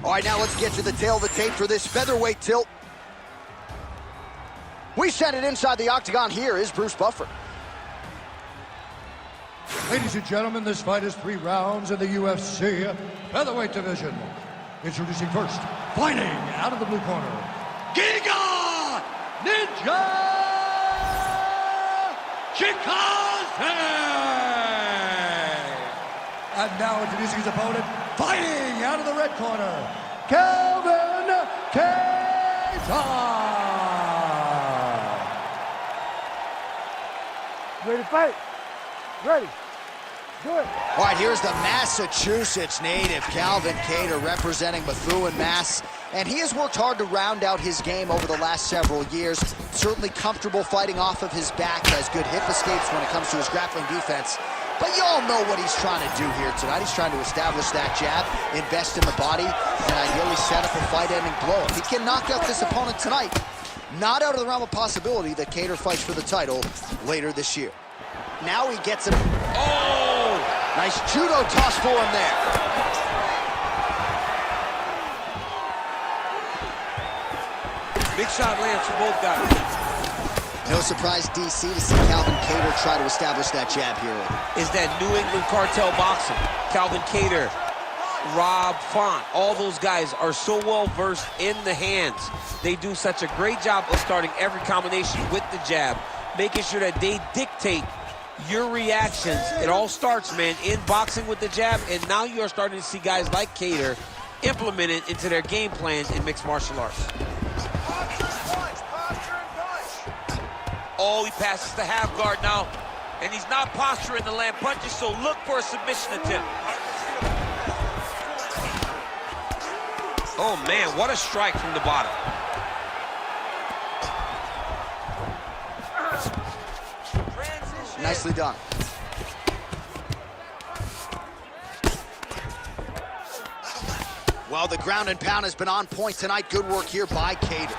All right, now let's get to the tail of the tape for this featherweight tilt. We send it inside the octagon. Here is Bruce Buffer. Ladies and gentlemen, this fight is 3 rounds in the UFC featherweight division. Introducing first, fighting out of the blue corner, Giga Ninja Chikadze! And now introducing his opponent, fighting out of the red corner, Calvin Kattar! Ready to fight? Ready. Good. All right, here's the Massachusetts native, Calvin Kattar, representing Methuen, Mass. And he has worked hard to round out his game over the last several years. Certainly comfortable fighting off of his back, has good hip escapes when it comes to his grappling defense. But you all know what he's trying to do here tonight. He's trying to establish that jab, invest in the body, and ideally set up a fight-ending blow. If he can knock out this opponent tonight, not out of the realm of possibility that Kattar fights for the title later this year. Now he gets him. Oh! Nice judo toss for him there. Big shot lands for both guys. No surprise, DC, to see Calvin Kattar try to establish that jab here. Is that New England cartel boxing. Calvin Kattar, Rob Font, all those guys are so well versed in the hands. They do such a great job of starting every combination with the jab, making sure that they dictate your reactions. It all starts, man, in boxing with the jab, and now you are starting to see guys like Kattar implement it into their game plans in mixed martial arts. Oh, he passes the half guard now, and he's not posturing the land punches, so look for a submission attempt. Oh, man, what a strike from the bottom. Nicely done. Well, the ground and pound has been on point tonight. Good work here by Kattar.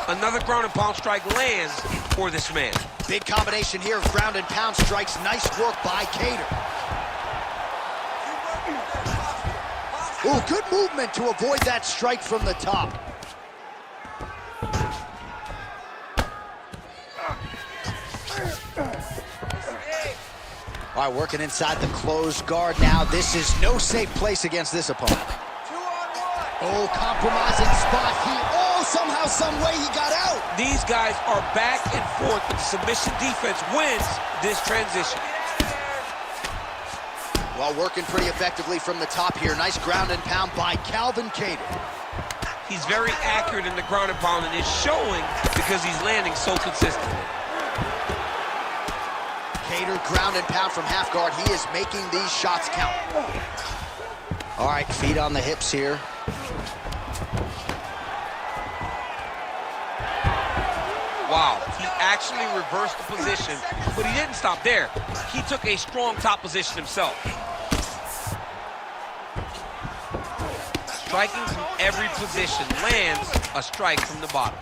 Another ground and pound strike lands for this man. Big combination here of ground and pound strikes. Nice work by Kattar. Oh, good movement to avoid that strike from the top. All right, working inside the closed guard now. This is no safe place against this opponent. Oh, compromising spot. Somehow, some way he got out. These guys are back and forth, but the submission defense wins this transition. Well, working pretty effectively from the top here. Nice ground and pound by Calvin Kattar. He's very accurate in the ground and pound, and it's showing because he's landing so consistently. Kattar, ground and pound from half guard. He is making these shots count. All right, feet on the hips here. Wow, he actually reversed the position, but he didn't stop there. He took a strong top position himself. Striking from every position, lands a strike from the bottom.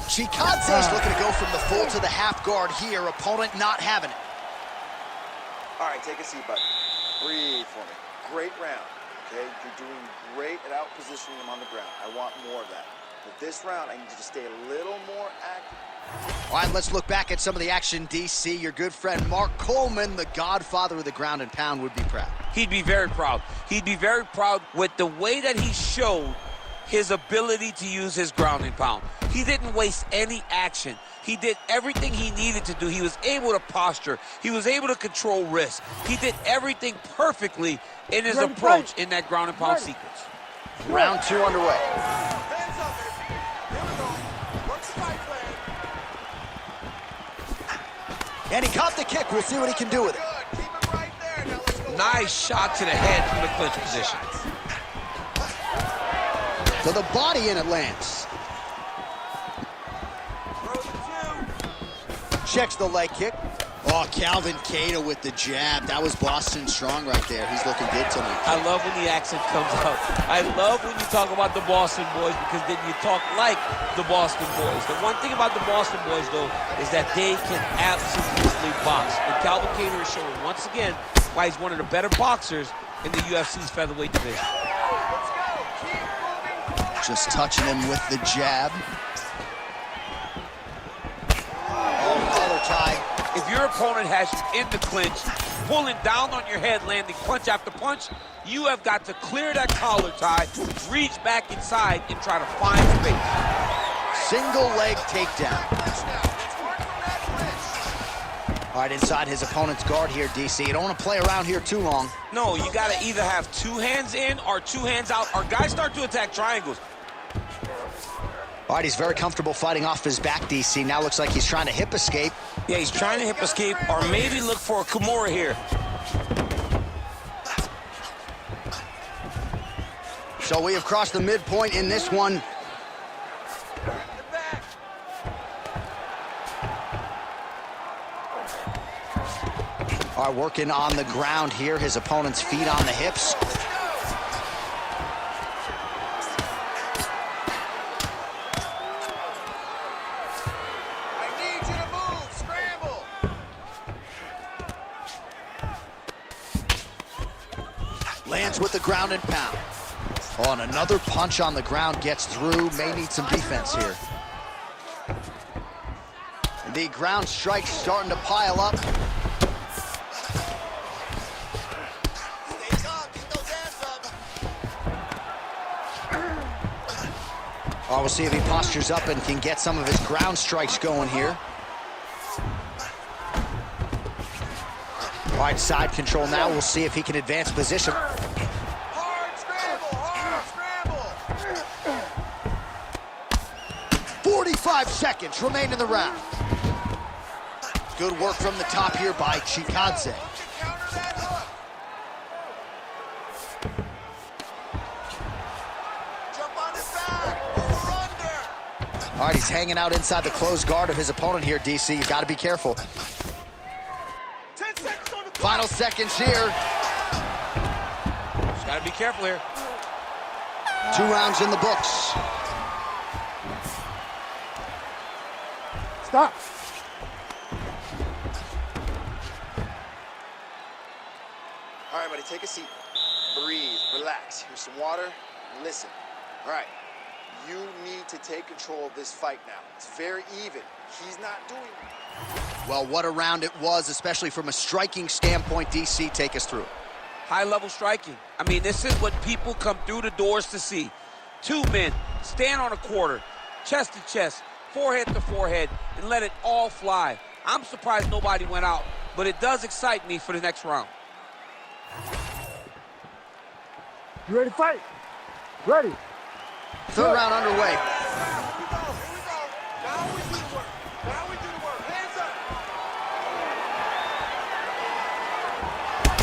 Chikadze is looking to go from the full to the half guard here. Opponent not having it. All right, take a seat, bud. Breathe for me. Great round. Okay, you're doing great at out-positioning him on the ground. I want more of that. But this round, I need you to stay a little more active. All right, let's look back at some of the action, DC. Your good friend Mark Coleman, the godfather of the ground and pound, would be proud. He'd be very proud. He'd be very proud with the way that he showed his ability to use his ground and pound. He didn't waste any action. He did everything he needed to do. He was able to posture. He was able to control risk. He did everything perfectly in his approach in that ground and pound sequence. Round 2 underway. And he caught the kick. We'll see what he can do with it. Nice shot to the head from the clinch position. To the body, and it lands. Checks the leg kick. Oh, Calvin Kattar with the jab. That was Boston strong right there. He's looking good tonight. I love when the accent comes out. I love when you talk about the Boston boys because then you talk like the Boston boys. The one thing about the Boston boys, though, is that they can absolutely box. And Calvin Kattar is showing once again why he's one of the better boxers in the UFC's featherweight division. Just touching him with the jab. Oh, collar tie. If your opponent has you in the clinch, pulling down on your head, landing punch after punch, you have got to clear that collar tie, reach back inside, and try to find space. Single leg takedown. All right, inside his opponent's guard here, DC. You don't want to play around here too long. No, you got to either have two hands in or two hands out, or guys start to attack triangles. All right, he's very comfortable fighting off his back, DC. Now looks like he's trying to hip escape. Yeah, he's trying to hip escape or maybe look for a Kimura here. So we have crossed the midpoint in this one. All right, working on the ground here. His opponent's feet on the hips. Lands with the ground and pound. Oh, and another punch on the ground gets through. May need some defense here. The ground strikes starting to pile up. Oh, we'll see if he postures up and can get some of his ground strikes going here. All right, side control now. We'll see if he can advance position. Hard scramble, hard scramble. 45 seconds remain in the round. Good work from the top here by Chikadze. Counter that hook. Jump on his back, over under. All right, he's hanging out inside the closed guard of his opponent here, DC. You got to be careful. 10 seconds on the clock. Final seconds here. Just got to be careful here. 2 rounds in the books. Stop. All right, buddy, take a seat. Breathe, relax. Here's some water. Listen. All right, you need to take control of this fight now. It's very even. He's not doing it. Well, what a round it was, especially from a striking standpoint. DC, take us through. High-level striking. I mean, this is what people come through the doors to see. 2 men stand on a quarter, chest to chest, forehead to forehead, and let it all fly. I'm surprised nobody went out, but it does excite me for the next round. You ready to fight? Ready. 3rd round underway. Here we go. Now we do the work. Hands up.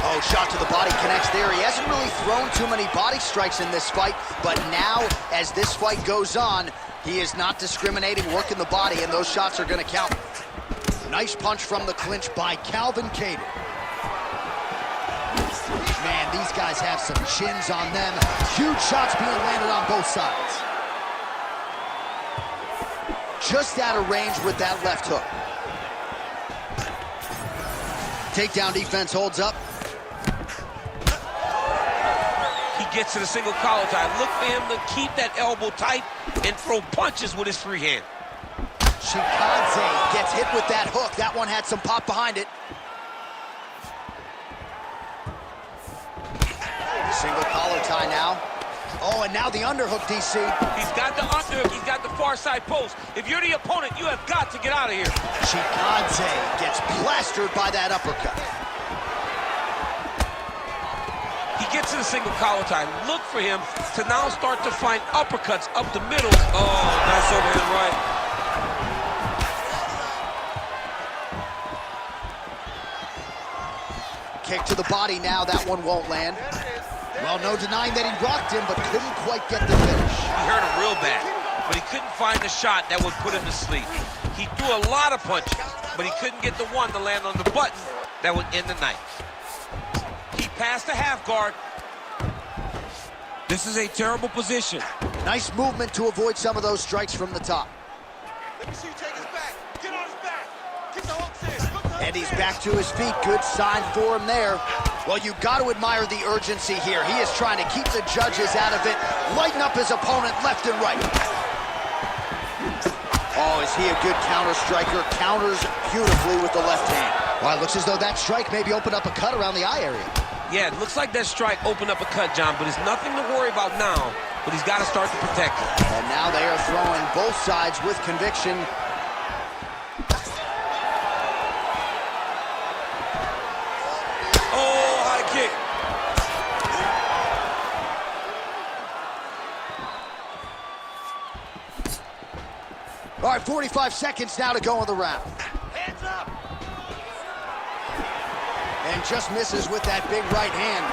Oh, shot to the body connects there. He hasn't really thrown too many body strikes in this fight, but now, as this fight goes on, he is not discriminating, working the body, and those shots are going to count. Nice punch from the clinch by Calvin Kattar. Man, these guys have some chins on them. Huge shots being landed on both sides. Just out of range with that left hook. Takedown defense holds up. He gets to the single collar tie. Look for him to keep that elbow tight and throw punches with his free hand. Chikadze gets hit with that hook. That one had some pop behind it. Single collar tie now. Oh, and now the underhook, DC. He's got the underhook. He's got the far side post. If you're the opponent, you have got to get out of here. Chikadze gets plastered by that uppercut. He gets to the single collar tie. Look for him to now start to find uppercuts up the middle. Oh, nice overhand right. Kick to the body now. That one won't land. Well, no denying that he rocked him, but couldn't quite get the finish. He hurt him real bad, but he couldn't find the shot that would put him to sleep. He threw a lot of punches, but he couldn't get the one to land on the button that would end the night. He passed the half guard. This is a terrible position. Nice movement to avoid some of those strikes from the top. Let me see you take his back. Get on his back. Get the hooks in. Put the hooks And he's in. back to his feet. Good sign for him there. Well, you got to admire the urgency here. He is trying to keep the judges out of it, lighten up his opponent left and right. Oh, is he a good counter striker? Counters beautifully with the left hand. Well, it looks as though that strike maybe opened up a cut around the eye area. Yeah, it looks like that strike opened up a cut, John, but it's nothing to worry about now, but he's got to start to protect it. And now they are throwing both sides with conviction. Oh, high kick. All right, 45 seconds now to go in the round. Hands up. And just misses with that big right hand.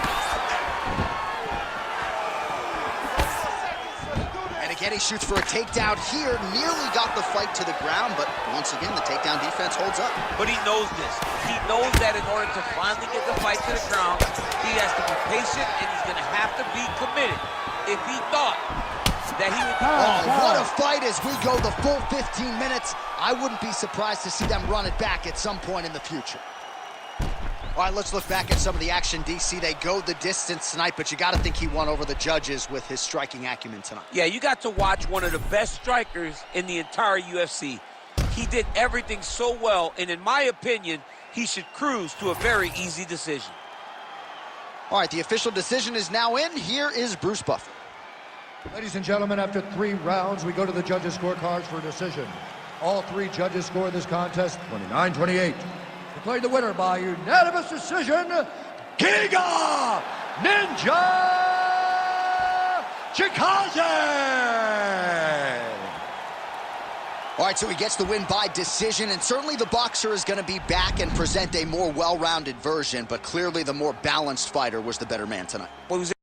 And again, he shoots for a takedown here. Nearly got the fight to the ground, but once again, the takedown defense holds up. But he knows this. He knows that in order to finally get the fight to the ground, he has to be patient and he's going to have to be committed. If he thought that he would... Oh, what a fight as we go the full 15 minutes. I wouldn't be surprised to see them run it back at some point in the future. All right, let's look back at some of the action, DC. They go the distance tonight, but you got to think he won over the judges with his striking acumen tonight. Yeah, you got to watch one of the best strikers in the entire UFC. He did everything so well, and in my opinion, he should cruise to a very easy decision. All right, the official decision is now in. Here is Bruce Buffer. Ladies and gentlemen, after 3 rounds, we go to the judges' scorecards for a decision. All 3 judges score this contest 29-28. Declared the winner by unanimous decision, Giga Ninja Chikadze! All right, so he gets the win by decision, and certainly the boxer is going to be back and present a more well-rounded version, but clearly the more balanced fighter was the better man tonight. Well, he was